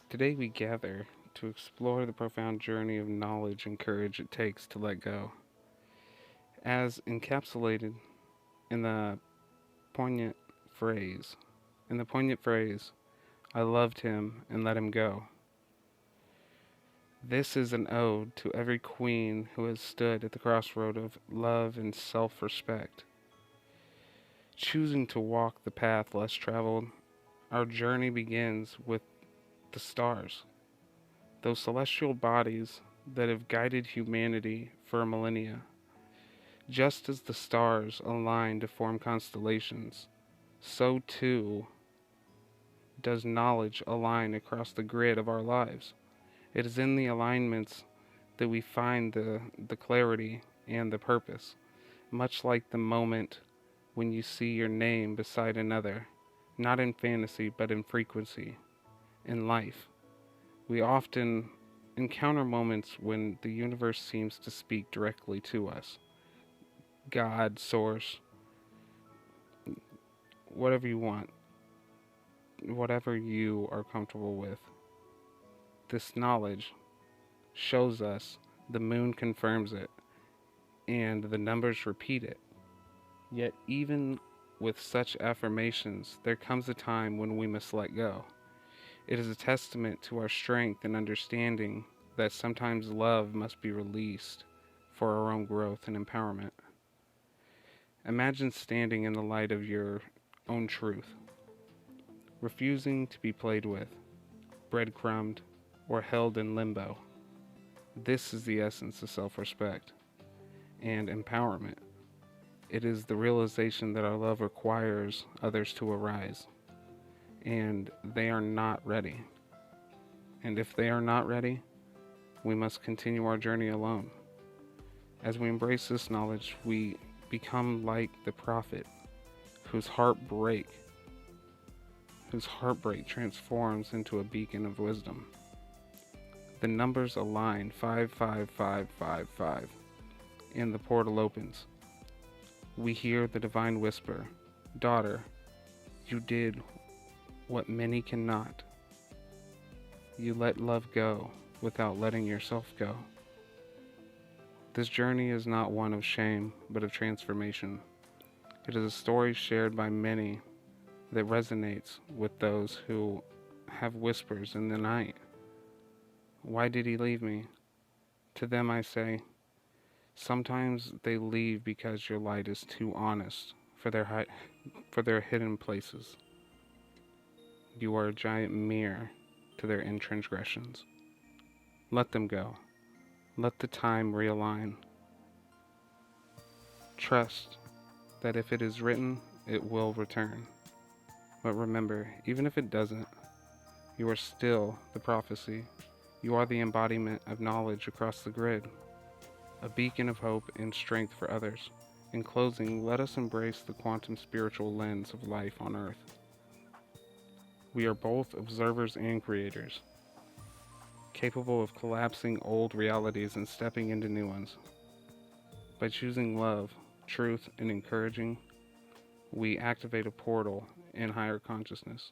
Today we gather to explore the profound journey of knowledge and courage it takes to let go. As encapsulated in the poignant phrase, I loved him and let him go. This is an ode to every queen who has stood at the crossroad of love and self respect. Choosing to walk the path less traveled, our journey begins with the stars, those celestial bodies that have guided humanity for millennia. Just as the stars align to form constellations, so too does knowledge align across the grid of our lives. It is in the alignments that we find the clarity and the purpose, much like the moment when you see your name beside another, not in fantasy but in frequency. In life, we often encounter moments when the universe seems to speak directly to us. God, Source, whatever you want, whatever you are comfortable with. This knowledge shows us, the moon confirms it, and the numbers repeat it. Yet, even with such affirmations, there comes a time when we must let go. It is a testament to our strength and understanding that sometimes love must be released for our own growth and empowerment. Imagine standing in the light of your own truth, refusing to be played with, breadcrumbed, or held in limbo. This is the essence of self respect and empowerment. It is the realization that our love requires others to arise, and they are not ready. And if they are not ready, we must continue our journey alone. As we embrace this knowledge, we become like the prophet whose heartbreak transforms into a beacon of wisdom. The numbers align 55555, and the portal opens. We hear the divine whisper, "Daughter, you did what many cannot. You let love go without letting yourself go." This journey is not one of shame, but of transformation. It is a story shared by many that resonates with those who have whispers in the night. Why did he leave me? To them I say, sometimes they leave because your light is too honest for their hidden places. You are a giant mirror to their intransgressions. Let them go. Let the time realign. Trust that if it is written, it will return. But remember, even if it doesn't, you are still the prophecy. You are the embodiment of knowledge across the grid, a beacon of hope and strength for others. In closing, let us embrace the quantum spiritual lens of life on Earth. We are both observers and creators, capable of collapsing old realities and stepping into new ones. By choosing love, truth, and encouraging, we activate a portal in higher consciousness.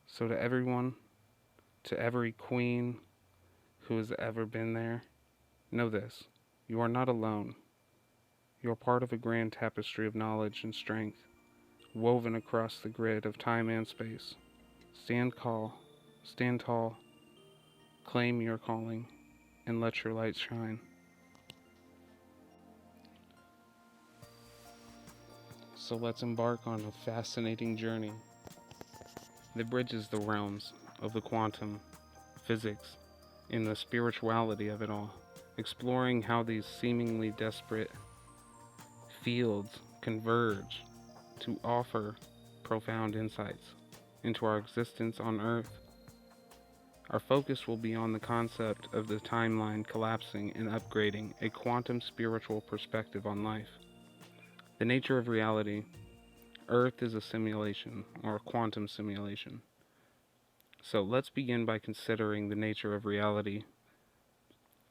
So to everyone, to every queen who has ever been there, know this: you are not alone. You are part of a grand tapestry of knowledge and strength, woven across the grid of time and space. Stand tall, claim your calling, and let your light shine. So let's embark on a fascinating journey that bridges the realms of the quantum, physics, and the spirituality of it all, exploring how these seemingly desperate fields converge to offer profound insights into our existence on Earth. Our focus will be on the concept of the timeline collapsing and upgrading, a quantum spiritual perspective on life. The nature of reality. Earth is a simulation, or a quantum simulation. So let's begin by considering the nature of reality.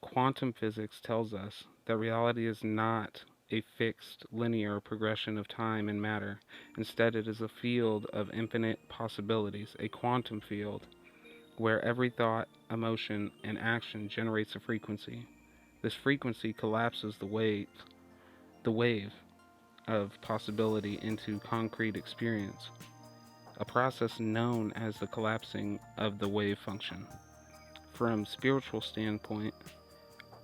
Quantum physics tells us that reality is not a fixed linear progression of time and matter. Instead, it is a field of infinite possibilities, a quantum field. where every thought, emotion, and action generates a frequency. This frequency collapses the wave of possibility into concrete experience, a process known as the collapsing of the wave function. From spiritual standpoint,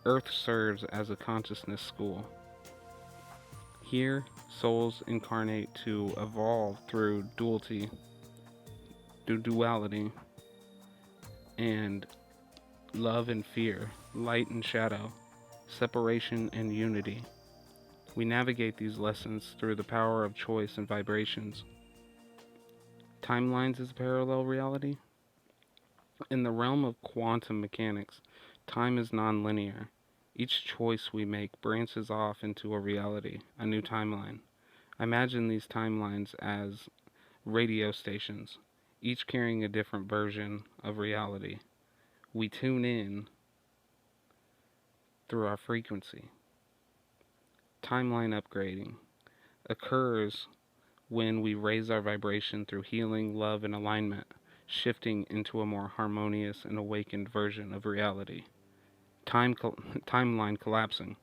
Earth serves as a consciousness school. Here, souls incarnate to evolve through duality, and love and fear, light and shadow, separation and unity. We navigate these lessons through the power of choice and vibrations. Timelines is a parallel reality. In the realm of quantum mechanics, time is nonlinear. Each choice we make branches off into a reality, a new timeline. I imagine these timelines as radio stations, each carrying a different version of reality. We tune in through our frequency. Timeline upgrading occurs when we raise our vibration through healing, love, and alignment, shifting into a more harmonious and awakened version of reality. Timeline collapsing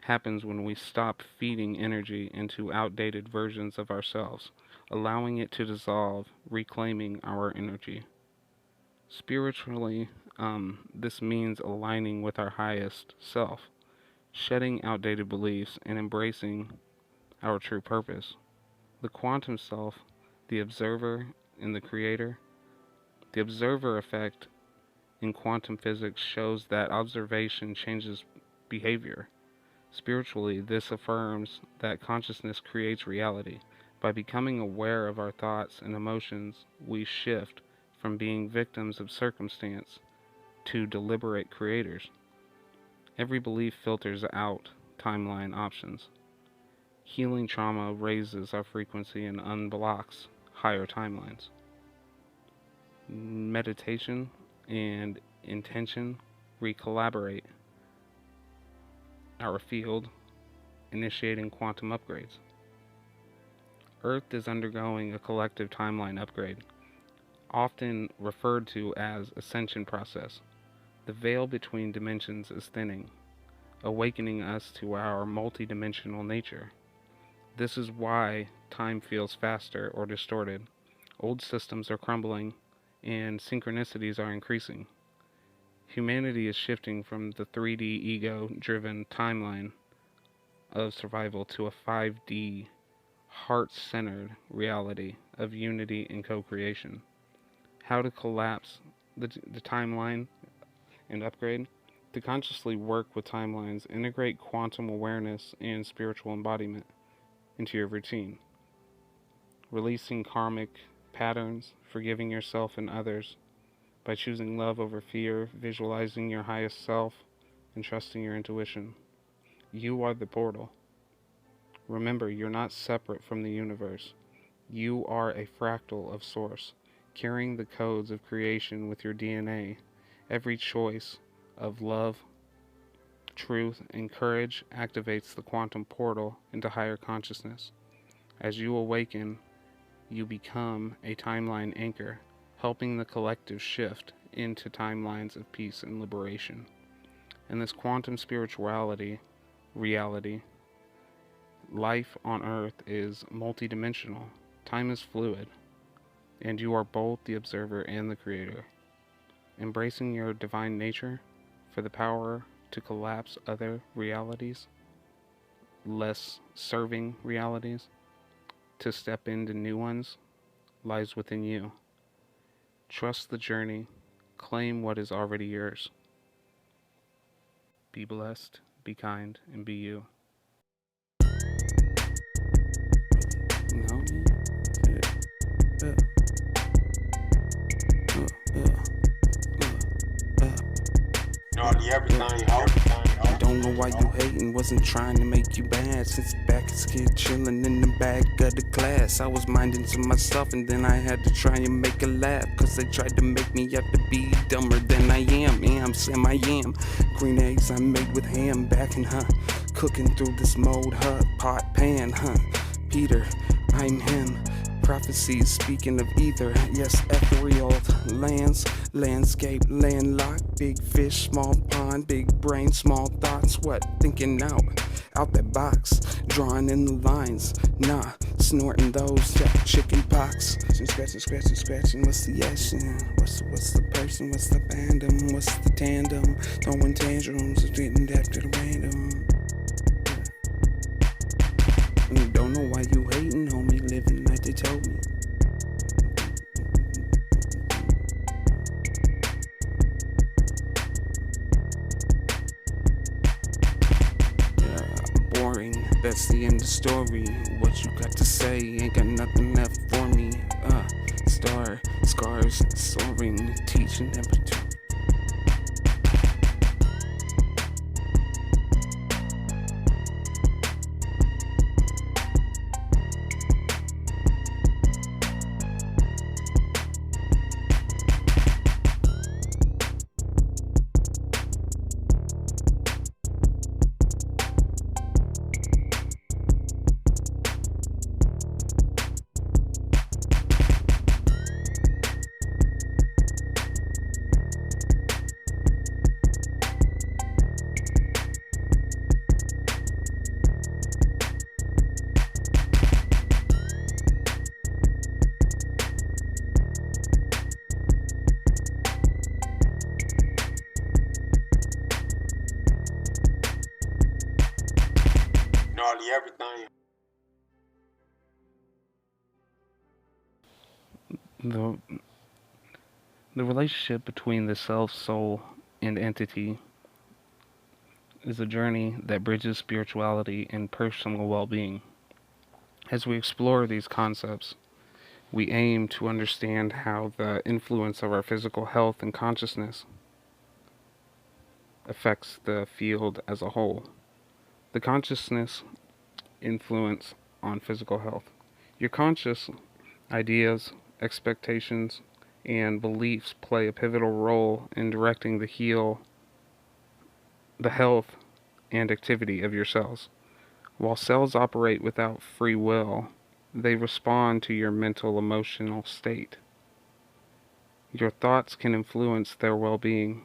happens when we stop feeding energy into outdated versions of ourselves, allowing it to dissolve, reclaiming our energy. Spiritually, this means aligning with our highest self, shedding outdated beliefs, and embracing our true purpose. The quantum self, the observer, and the creator. The observer effect in quantum physics shows that observation changes behavior. Spiritually, this affirms that consciousness creates reality. By becoming aware of our thoughts and emotions, we shift from being victims of circumstance to deliberate creators. Every belief filters out timeline options. Healing trauma raises our frequency and unblocks higher timelines. Meditation and intention recollaborate our field, initiating quantum upgrades. Earth is undergoing a collective timeline upgrade, often referred to as ascension process. The veil between dimensions is thinning, awakening us to our multidimensional nature. This is why time feels faster or distorted. Old systems are crumbling, and synchronicities are increasing. Humanity is shifting from the 3D ego-driven timeline of survival to a 5D heart-centered reality of unity and co-creation. How to collapse the timeline and upgrade? To consciously work with timelines, integrate quantum awareness and spiritual embodiment into your routine. Releasing karmic patterns, forgiving yourself and others by choosing love over fear, visualizing your highest self, and trusting your intuition. You are the portal. Remember, you're not separate from the universe. You are a fractal of Source, carrying the codes of creation with your DNA. Every choice of love, truth, and courage activates the quantum portal into higher consciousness. As you awaken, you become a timeline anchor, helping the collective shift into timelines of peace and liberation. In this quantum spirituality reality, life on Earth is multidimensional. Time is fluid, and you are both the observer and the creator. Embracing your divine nature for the power to collapse other realities, less serving realities, to step into new ones, lies within you. Trust the journey, claim what is already yours. Be blessed, be kind, and be you. Don't know why you hating, wasn't trying to make you bad. Since back as kid chillin' in the back of the class, I was minding to myself and then I had to try and make a laugh, cause they tried to make me out to be dumber than I am. Sam I am. Green eggs I made with ham backing, cooking through this mold, pot pan, Peter, I'm him. Prophecies speaking of ether, yes, ethereal lands, landscape, landlocked, big fish, small pond, big brain, small thoughts. What? Thinking out that box, drawing in the lines, nah, snorting those chicken pox. Scratching, what's the action? What's the person? What's the fandom? What's the tandem? Throwing tantrums, getting after the random. And don't know why you hating, homie, living like they told me. Boring, that's the end of the story. What you got to say ain't got nothing left for me. Scars, soaring, teaching number two. Everything. The, the relationship between the self, soul, and entity is a journey that bridges spirituality and personal well being. As we explore these concepts, we aim to understand how the influence of our physical health and consciousness affects the field as a whole. The consciousness influence on physical health. Your conscious ideas, expectations, and beliefs play a pivotal role in directing the health and activity of your cells. While cells operate without free will, they respond to your mental emotional state. Your thoughts can influence their well-being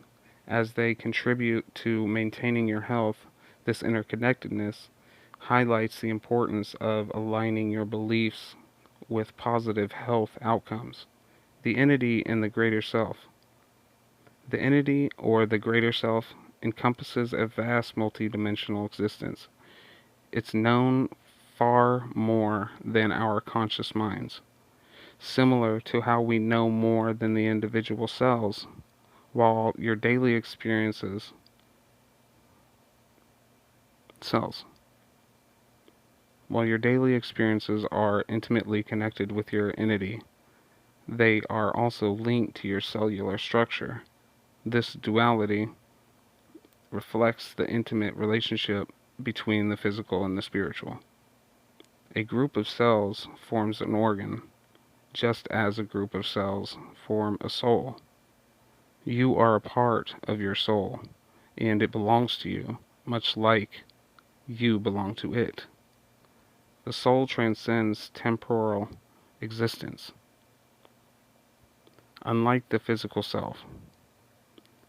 as they contribute to maintaining your health. This interconnectedness highlights the importance of aligning your beliefs with positive health outcomes. The entity and the greater self. The entity or the greater self encompasses a vast multidimensional existence. It's known far more than our conscious minds, similar to how we know more than the individual cells. While your daily experiences cells. While your daily experiences are intimately connected with your entity, they are also linked to your cellular structure. This duality reflects the intimate relationship between the physical and the spiritual. A group of cells forms an organ, just as a group of cells form a soul. You are a part of your soul, and it belongs to you, much like you belong to it. The soul transcends temporal existence. Unlike the physical self,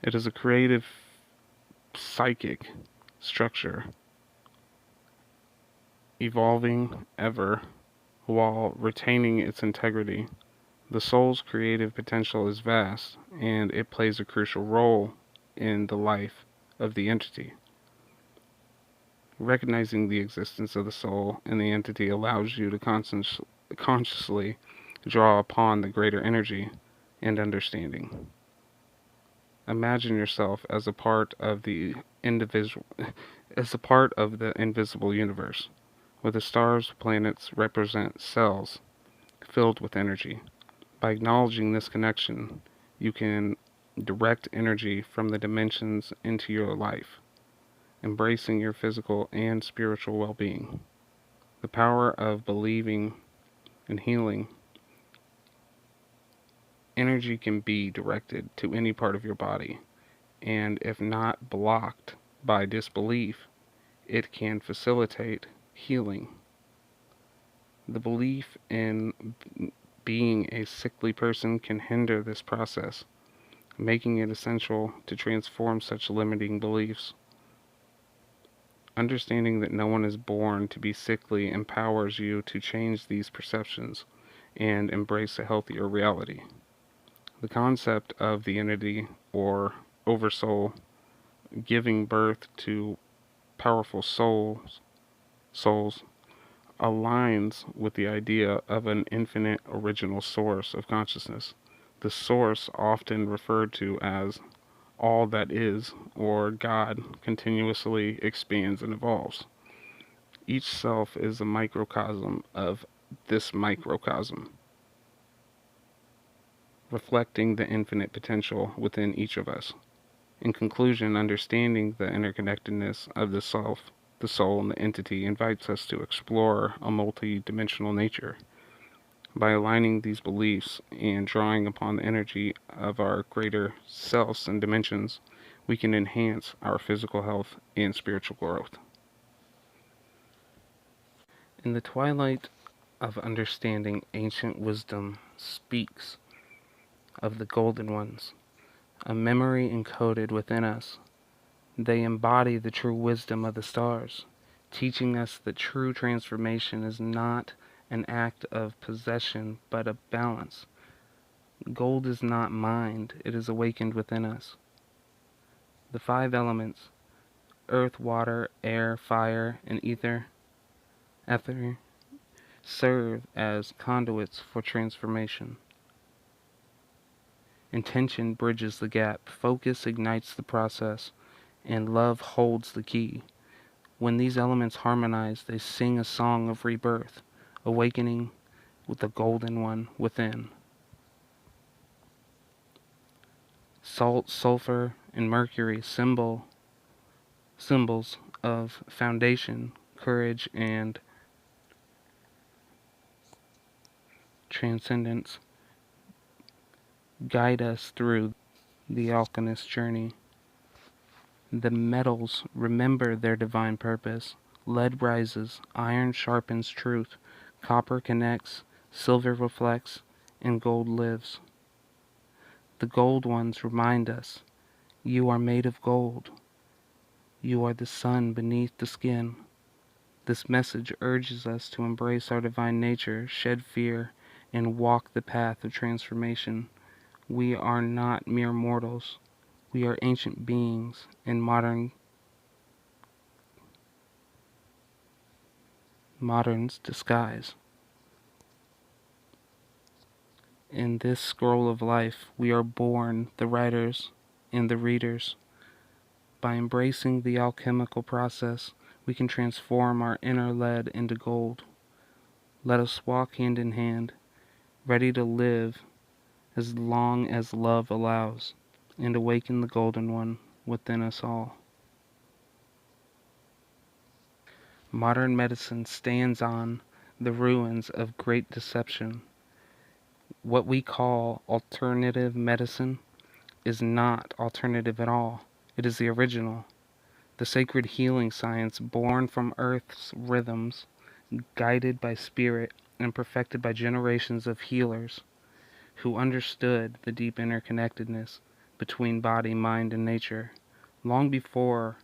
it is a creative psychic structure, evolving ever while retaining its integrity. The soul's creative potential is vast, and it plays a crucial role in the life of the entity. Recognizing the existence of the soul and the entity allows you to consciously draw upon the greater energy and understanding. Imagine yourself as a part of the invisible universe, where the stars, planets represent cells filled with energy. By acknowledging this connection, you can direct energy from the dimensions into your life, embracing your physical and spiritual well-being. The power of believing and healing. Energy can be directed to any part of your body, and if not blocked by disbelief, it can facilitate healing. The belief in being a sickly person can hinder this process, making it essential to transform such limiting beliefs. Understanding that no one is born to be sickly empowers you to change these perceptions and embrace a healthier reality. The concept of the entity or oversoul giving birth to powerful souls aligns with the idea of an infinite original source of consciousness. The source, often referred to as all that is or God, continuously expands and evolves. Each self is a microcosm of this microcosm, reflecting the infinite potential within each of us. In conclusion, understanding the interconnectedness of the self, the soul, and the entity invites us to explore a multi-dimensional nature. By aligning these beliefs and drawing upon the energy of our greater selves and dimensions, we can enhance our physical health and spiritual growth. In the twilight of understanding, ancient wisdom speaks of the golden ones, a memory encoded within us. They embody the true wisdom of the stars, teaching us that true transformation is not an act of possession but of balance. Gold is not mined, it is awakened within us. The five elements, earth, water, air, fire, and ether, serve as conduits for transformation. Intention bridges the gap, focus ignites the process, and love holds the key. When these elements harmonize, they sing a song of rebirth, awakening with the golden one within. Salt, sulfur, and mercury symbols of foundation, courage, and transcendence guide us through the alchemist's journey. The metals remember their divine purpose. Lead rises, iron sharpens truth, copper connects, silver reflects, and gold lives. The gold ones remind us, you are made of gold. You are the sun beneath the skin. This message urges us to embrace our divine nature, shed fear, and walk the path of transformation. We are not mere mortals. We are ancient beings in modern's disguise. In this scroll of life, we are born, the writers and the readers. By embracing the alchemical process, we can transform our inner lead into gold. Let us walk hand in hand, ready to live as long as love allows, and awaken the golden one within us all. Modern medicine stands on the ruins of great deception. What we call alternative medicine is not alternative at all. It is the original, the sacred healing science born from Earth's rhythms, guided by spirit and perfected by generations of healers who understood the deep interconnectedness between body, mind, and nature. Long before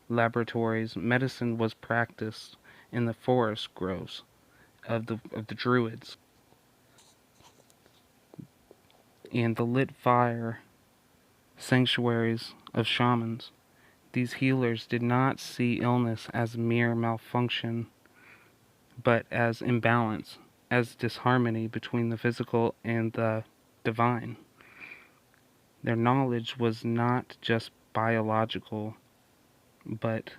laboratories, medicine was practiced in the forest groves of the Druids and the lit fire sanctuaries of shamans. These healers did not see illness as mere malfunction, but as imbalance, as disharmony between the physical and the divine. Their knowledge was not just biological, but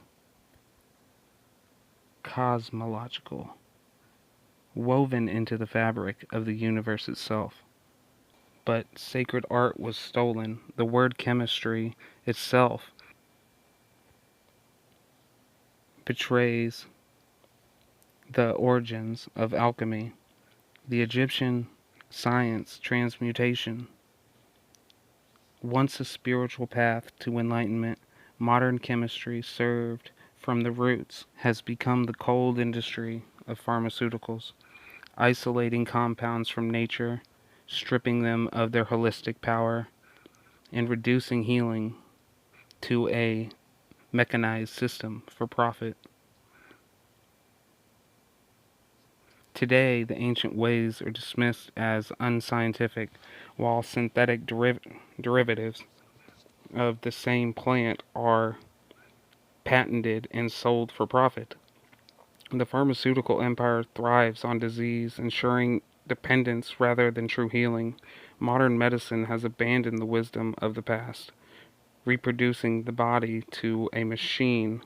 cosmological, woven into the fabric of the universe itself. But sacred art was stolen. The word chemistry itself betrays the origins of alchemy. The Egyptian science, transmutation, once a spiritual path to enlightenment, modern chemistry served from the roots has become the cold industry of pharmaceuticals. isolating compounds from nature, stripping them of their holistic power, and reducing healing to a mechanized system for profit. Today, the ancient ways are dismissed as unscientific, while synthetic derivatives of the same plant are patented and sold for profit. The pharmaceutical empire thrives on disease, ensuring dependence rather than true healing. Modern medicine has abandoned the wisdom of the past, reproducing the body to a machine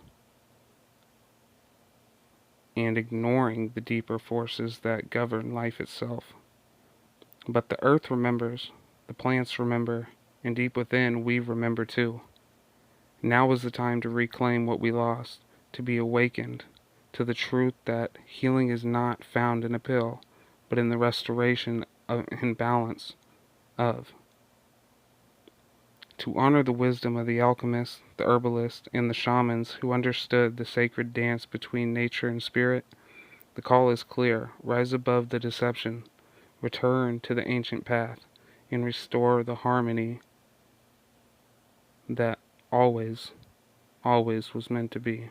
and ignoring the deeper forces that govern life itself. But the earth remembers, the plants remember, and deep within we remember too. Now is the time to reclaim what we lost, to be awakened to the truth that healing is not found in a pill, but in the restoration of, and balance of. To honor the wisdom of the alchemists, the herbalists, and the shamans who understood the sacred dance between nature and spirit, the call is clear. Rise above the deception, return to the ancient path, and restore the harmony that always, always was meant to be.